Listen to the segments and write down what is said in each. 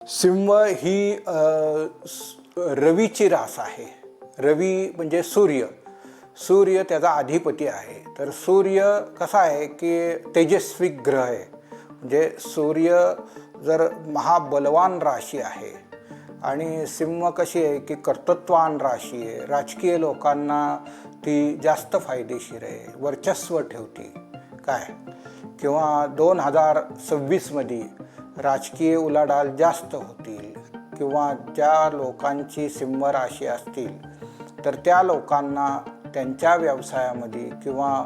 सिंह ही रवीची रास आहे. रवी म्हणजे सूर्य. सूर्य त्याचा अधिपती आहे. तर सूर्य कसा आहे की तेजस्वी ग्रह आहे. म्हणजे सूर्य जर महाबलवान राशी आहे आणि सिंह कशी आहे की कर्तृत्ववान राशी आहे. राजकीय लोकांना ती जास्त फायदेशीर आहे, वर्चस्व ठेवते काय. किंवा 2026मध्ये राजकीय उलाढाल जास्त होतील किंवा ज्या लोकांची सिंह राशी असतील तर त्या लोकांना त्यांच्या व्यवसायामध्ये किंवा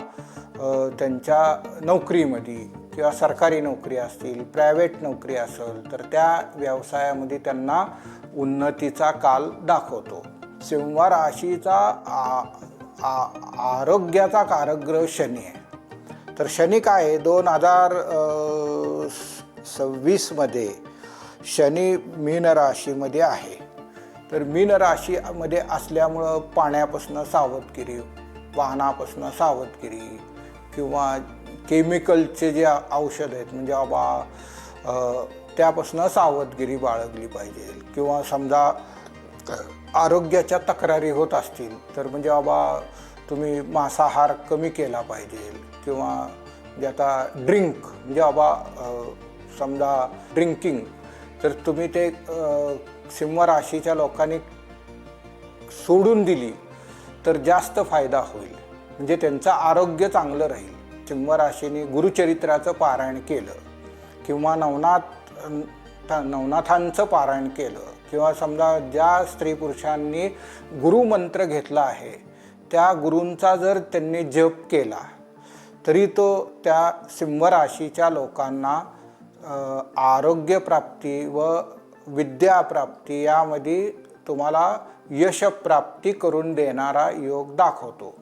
त्यांच्या नोकरीमध्ये किंवा सरकारी नोकरी असतील, प्रायव्हेट नोकरी असेल तर त्या व्यवसायामध्ये त्यांना उन्नतीचा काल दाखवतो. सिंह राशीचा आरोग्याचा कारक ग्रह शनी आहे. तर शनी काय आहे, 2026मध्ये शनी मीन राशीमध्ये आहे. तर मीन राशीमध्ये असल्यामुळं पाण्यापासून सावधगिरी, वाहनापासून सावधगिरी किंवा केमिकलचे जे औषध आहेत म्हणजे बाबा त्यापासून सावधगिरी बाळगली पाहिजे. किंवा समजा आरोग्याच्या तक्रारी होत असतील तर म्हणजे बाबा तुम्ही मांसाहार कमी केला पाहिजे. किंवा म्हणजे आता ड्रिंक म्हणजे बाबा समजा ड्रिंकिंग तर तुम्ही ते सिंह राशीच्या लोकांनी सोडून दिली तर जास्त फायदा होईल. म्हणजे त्यांचं आरोग्य चांगलं राहील. सिंह राशीने गुरुचरित्राचं पारायण केलं किंवा नवनाथांचं पारायण केलं किंवा समजा ज्या स्त्री पुरुषांनी गुरुमंत्र घेतला आहे त्या गुरूंचा जर त्यांनी जप केला तरी तो त्या सिंह राशीच्या लोकांना आरोग्यप्राप्ती व विद्याप्राप्ती यामध्ये तुम्हाला यशप्राप्ती करून देणारा योग दाखवतो.